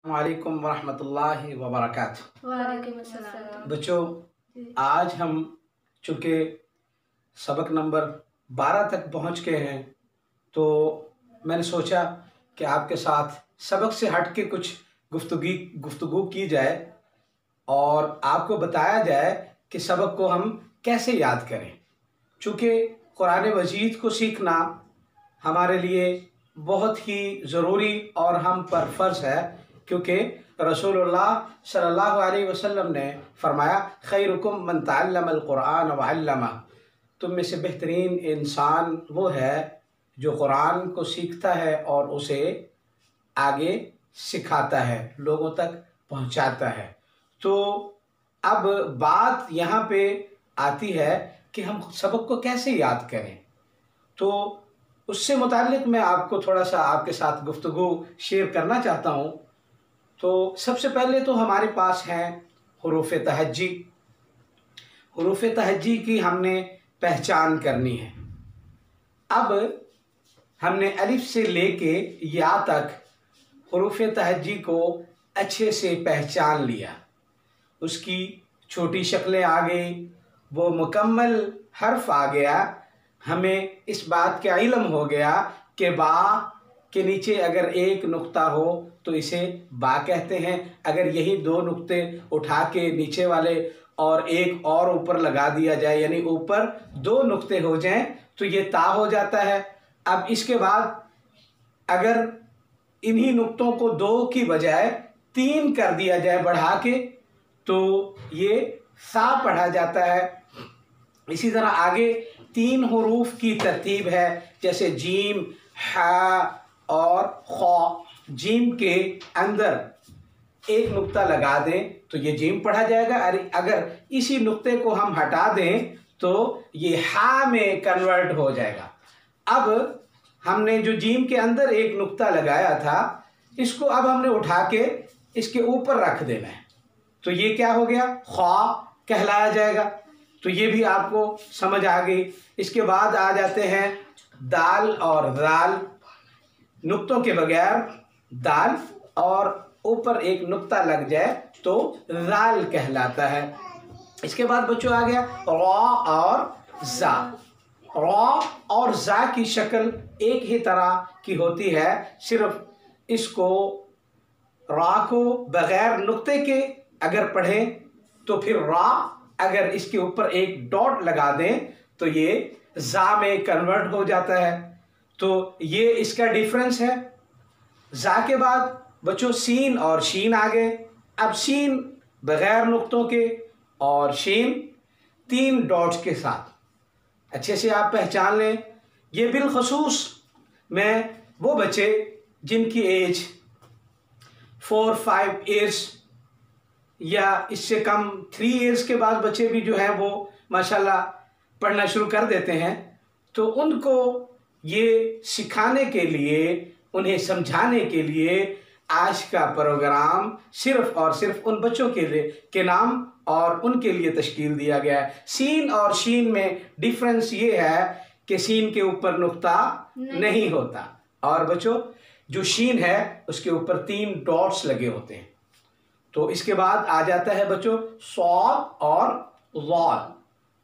वालेकुम वरहमतुल्लाहि वबरकातुहू। वालेकुम अस्सलाम। बच्चों, आज हम चूँकि सबक नंबर 12 तक पहुँच गए हैं, तो मैंने सोचा कि आपके साथ सबक से हट के कुछ गुफ्तगू की जाए और आपको बताया जाए कि सबक को हम कैसे याद करें। चूँकि कुरान मजीद को सीखना हमारे लिए बहुत ही ज़रूरी और हम पर फ़र्ज़ है, क्योंकि रसूलुल्लाह सल्लल्लाहु अलैहि वसल्लम ने फरमाया, खैरुकुम मन तअल्लमल कुरान व अल्लमा। तुम में से बेहतरीन इंसान वो है जो कुरान को सीखता है और उसे आगे सिखाता है, लोगों तक पहुंचाता है। तो अब बात यहाँ पे आती है कि हम सबक को कैसे याद करें। तो उससे मुताल्लिक़ मैं आपको थोड़ा सा आपके साथ गुफ्तगू शेयर करना चाहता हूँ। तो सबसे पहले तो हमारे पास हैं हुरूफ़ तहज्जी। हुरूफ़ तहज्जी की हमने पहचान करनी है। अब हमने अलिफ से लेके या तक हुरूफ़ तहज्जी को अच्छे से पहचान लिया, उसकी छोटी शक्लें आ गई, वो मुकम्मल हर्फ आ गया। हमें इस बात का इल्म हो गया कि बा के नीचे अगर एक नुक्ता हो तो इसे बा कहते हैं। अगर यही दो नुक्ते उठा के नीचे वाले और एक और ऊपर लगा दिया जाए, यानी ऊपर दो नुक्ते हो जाएं, तो ये ता हो जाता है। अब इसके बाद अगर इन्हीं नुक्तों को दो की बजाय तीन कर दिया जाए बढ़ा के, तो ये सा पढ़ा जाता है। इसी तरह आगे तीन हुरूफ की तरतीब है, जैसे जीम, हा और खौ। जीम के अंदर एक नुक्ता लगा दें तो ये जीम पढ़ा जाएगा, अगर इसी नुक्ते को हम हटा दें तो ये हा में कन्वर्ट हो जाएगा। अब हमने जो जीम के अंदर एक नुक्ता लगाया था, इसको अब हमने उठा के इसके ऊपर रख देना है, तो ये क्या हो गया, खौ कहलाया जाएगा। तो ये भी आपको समझ आ गई। इसके बाद आ जाते हैं दाल और दाल, नुक्तों के बगैर दाल और ऊपर एक नुक्ता लग जाए तो दाल कहलाता है। इसके बाद बच्चों आ गया रॉ और जा। रॉ और जा की शक्ल एक ही तरह की होती है, सिर्फ इसको रा को बगैर नुक्ते के अगर पढ़ें तो फिर रा, अगर इसके ऊपर एक डॉट लगा दें तो ये जा में कन्वर्ट हो जाता है। तो ये इसका डिफरेंस है। जा के बाद बच्चों सीन और शीन आ गए। अब सीन बगैर नुक्तों के और शीन तीन डॉट्स के साथ अच्छे से आप पहचान लें। ये बिलखसूस में वो बच्चे जिनकी एज 4-5 ईयर्स या इससे कम 3 ईयर्स के बाद बच्चे भी जो है वो माशाल्लाह पढ़ना शुरू कर देते हैं, तो उनको ये सिखाने के लिए, उन्हें समझाने के लिए आज का प्रोग्राम सिर्फ और सिर्फ उन बच्चों के नाम और उनके लिए तश्कील दिया गया है। सीन और शीन में डिफरेंस ये है कि सीन के ऊपर नुक्ता नहीं होता और बच्चों जो शीन है उसके ऊपर 3 डॉट्स लगे होते हैं। तो इसके बाद आ जाता है बच्चों सौद और ज़ाद।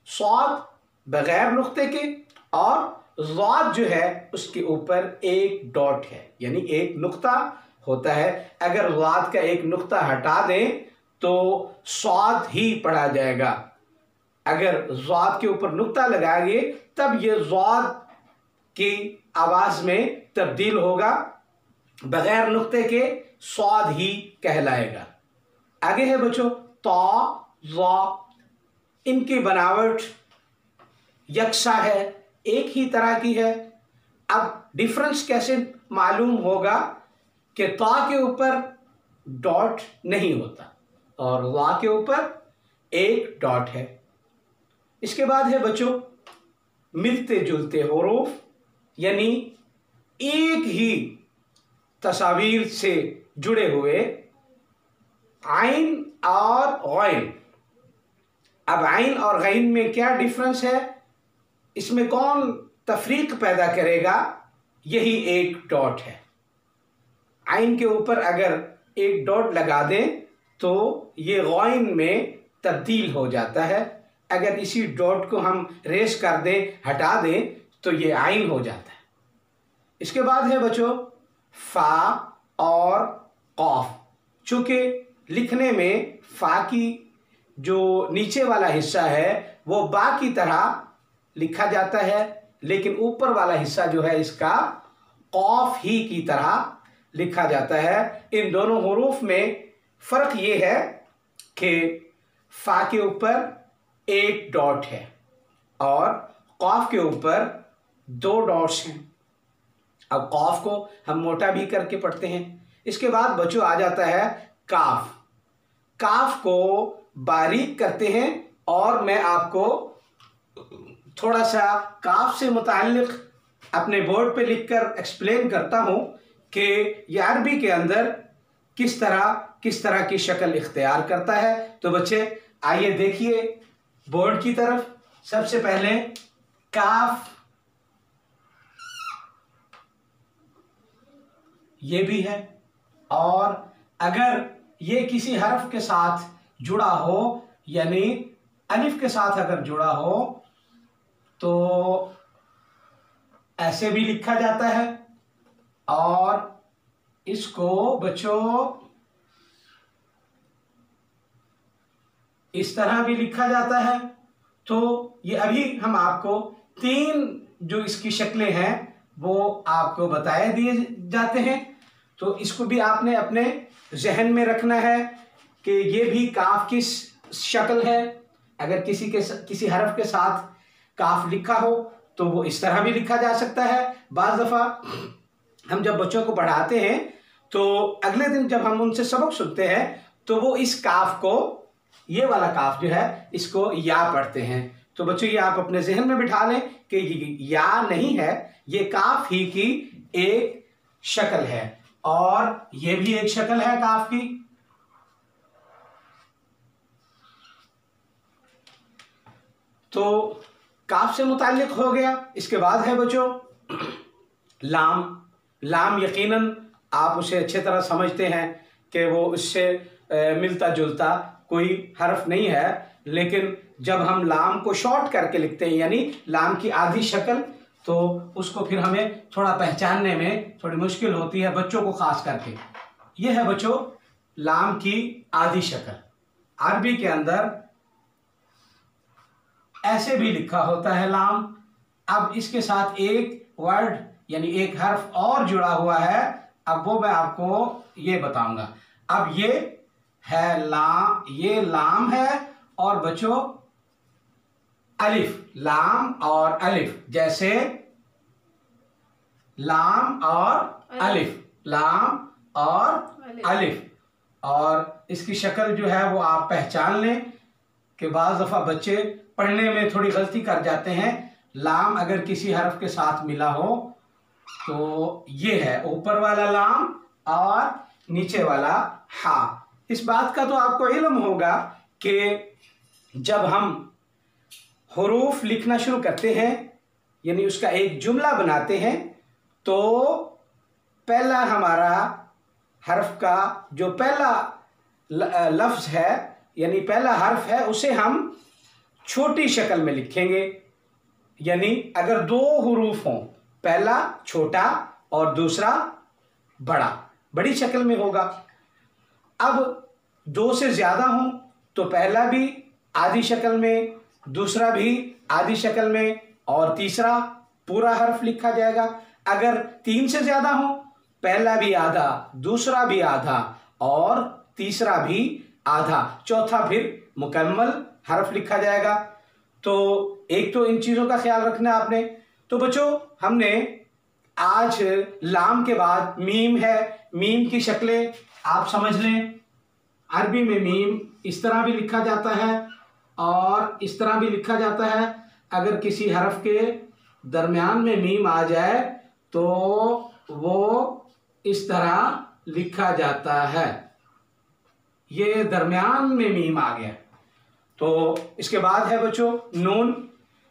सौद बगैर नुक्ते के और ज़ाद जो है उसके ऊपर एक डॉट है, यानी एक नुक्ता होता है। अगर ज़ाद का एक नुक्ता हटा दें तो सौद ही पढ़ा जाएगा। अगर ज़ाद के ऊपर नुक्ता लगाएंगे तब ये ज़ाद की आवाज़ में तब्दील होगा, बगैर नुक्ते के सौद ही कहलाएगा। आगे है बच्चों ता, ज़ा। इनकी बनावट यकसा है, एक ही तरह की है। अब डिफरेंस कैसे मालूम होगा कि ता के ऊपर डॉट नहीं होता और ज़ा के ऊपर एक डॉट है। इसके बाद है बच्चों मिलते जुलते हुरूफ, यानी एक ही तस्वीर से जुड़े हुए आइन और गैन। अब आइन और गैन में क्या डिफरेंस है, इसमें कौन तफरीक पैदा करेगा, यही एक डॉट है। आइन के ऊपर अगर एक डॉट लगा दें तो ये गॉइन में तब्दील हो जाता है। अगर इसी डॉट को हम रेस कर दें, हटा दें, तो ये आइन हो जाता है। इसके बाद है बच्चों फा और कौफ। चूंकि लिखने में फा की जो नीचे वाला हिस्सा है वो बा की तरह लिखा जाता है, लेकिन ऊपर वाला हिस्सा जो है इसका कौफ ही की तरह लिखा जाता है। इन दोनों हुरूफ में फर्क ये है कि फा के ऊपर एक डॉट है और कौफ के ऊपर 2 डॉट्स हैं। अब कौफ को हम मोटा भी करके पढ़ते हैं। इसके बाद बच्चों आ जाता है काफ। काफ को बारीक करते हैं और मैं आपको थोड़ा सा काफ से मुताल्लिक अपने बोर्ड पे लिखकर एक्सप्लेन करता हूं कि ये अरबी के अंदर किस तरह की शक्ल इख्तियार करता है। तो बच्चे आइए देखिए बोर्ड की तरफ। सबसे पहले काफ, ये भी है, और अगर ये किसी हर्फ के साथ जुड़ा हो, यानी अलिफ के साथ अगर जुड़ा हो, तो ऐसे भी लिखा जाता है, और इसको बच्चों इस तरह भी लिखा जाता है। तो ये अभी हम आपको 3 जो इसकी शक्लें हैं वो आपको बताए दिए जाते हैं। तो इसको भी आपने अपने जहन में रखना है कि ये भी काफ की शक्ल है। अगर किसी हरफ के साथ काफ लिखा हो तो वो इस तरह भी लिखा जा सकता है। बाज़ दफ़ा हम जब बच्चों को पढ़ाते हैं तो अगले दिन जब हम उनसे सबक सुनते हैं तो वो इस काफ को, ये वाला काफ जो है, इसको या पढ़ते हैं। तो बच्चों ये आप अपने जहन में बिठा लें कि ये या नहीं है, ये काफ ही की एक शक्ल है, और ये भी एक शक्ल है काफ की। तो काफ से मुताल्लिक हो गया। इसके बाद है बच्चों लाम। लाम यकीनन आप उसे अच्छे तरह समझते हैं कि वो इससे मिलता जुलता कोई हर्फ नहीं है, लेकिन जब हम लाम को शॉर्ट करके लिखते हैं, यानी लाम की आधी शक्ल, तो उसको फिर हमें थोड़ा पहचानने में थोड़ी मुश्किल होती है, बच्चों को खास करके। ये है बच्चों लाम की आधी शक्ल। अरबी के अंदर ऐसे भी लिखा होता है लाम। अब इसके साथ एक वर्ड यानी एक हर्फ और जुड़ा हुआ है, अब वो मैं आपको ये बताऊंगा। अब ये है लाम, ये लाम है, और बच्चों अलिफ, लाम और अलिफ, जैसे लाम और अलिफ, लाम और अलिफ। और इसकी शक्ल जो है वो आप पहचान लें कि बाज़ दफ़ा बच्चे पढ़ने में थोड़ी गलती कर जाते हैं। लाम अगर किसी हर्फ के साथ मिला हो तो ये है ऊपर वाला लाम और नीचे वाला हा। इस बात का तो आपको इल्म होगा कि जब हम हुरूफ लिखना शुरू करते हैं, यानी उसका एक जुमला बनाते हैं, तो पहला हमारा हर्फ का जो पहला लफ्ज़ है, यानी पहला हर्फ है, उसे हम छोटी शक्ल में लिखेंगे। यानी अगर 2 हुरूफ हों, पहला छोटा और दूसरा बड़ा, बड़ी शक्ल में होगा। अब 2 से ज़्यादा हों तो पहला भी आधी शक्ल में, दूसरा भी आधी शक्ल में, और तीसरा पूरा हर्फ लिखा जाएगा। अगर 3 से ज़्यादा हों, पहला भी आधा, दूसरा भी आधा और तीसरा भी आधा, चौथा फिर मुकम्मल हर्फ लिखा जाएगा। तो एक तो इन चीज़ों का ख्याल रखना आपने। तो बच्चों हमने आज लाम के बाद मीम है, मीम की शक्लें आप समझ लें। अरबी में मीम इस तरह भी लिखा जाता है और इस तरह भी लिखा जाता है। अगर किसी हरफ के दरमियान में मीम आ जाए तो वो इस तरह लिखा जाता है। ये दरमियान में मीम आ गया। तो इसके बाद है बच्चों नून।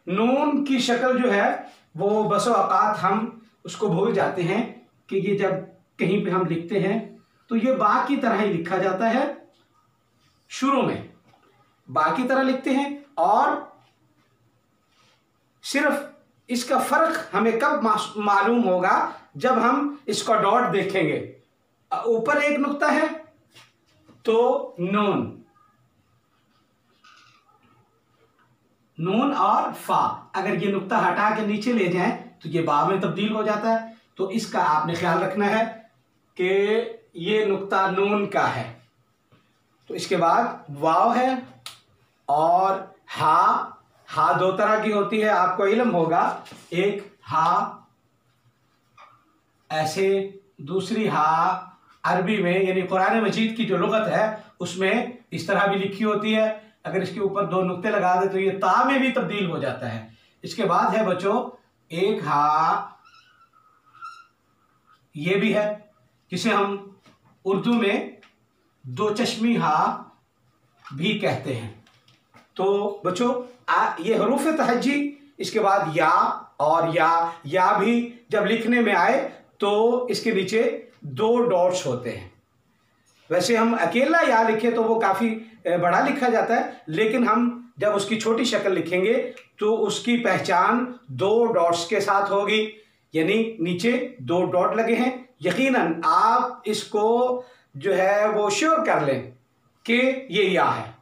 नून की शक्ल जो है वो बसो औकात हम उसको भूल जाते हैं कि ये जब कहीं पे हम लिखते हैं तो ये बा की तरह ही लिखा जाता है। शुरू में बा की तरह लिखते हैं और सिर्फ इसका फर्क हमें कब मालूम होगा, जब हम इसका डॉट देखेंगे। ऊपर एक नुक्ता है तो नून, नून और फा, अगर ये नुक्ता हटा के नीचे ले जाएं तो ये बा में तब्दील हो जाता है। तो इसका आपने ख्याल रखना है कि ये नुक्ता नून का है। तो इसके बाद वाव है और हा दो तरह की होती है, आपको इल्म होगा। एक हा ऐसे, दूसरी हा अरबी में यानी कुरान मजीद की जो लुगत है उसमें इस तरह भी लिखी होती है। अगर इसके ऊपर दो नुक्ते लगा दे तो ये ता में भी तब्दील हो जाता है। इसके बाद है बच्चों एक हा, ये भी है जिसे हम उर्दू में दो चश्मी हा भी कहते हैं। तो बच्चों ये हरूफ तहज्जी, इसके बाद या और या भी जब लिखने में आए तो इसके नीचे दो डॉट्स होते हैं। वैसे हम अकेला या लिखे तो वो काफ़ी बड़ा लिखा जाता है, लेकिन हम जब उसकी छोटी शक्ल लिखेंगे तो उसकी पहचान दो डॉट्स के साथ होगी, यानी नीचे दो डॉट लगे हैं। यकीनन आप इसको जो है वो श्योर कर लें कि ये या है।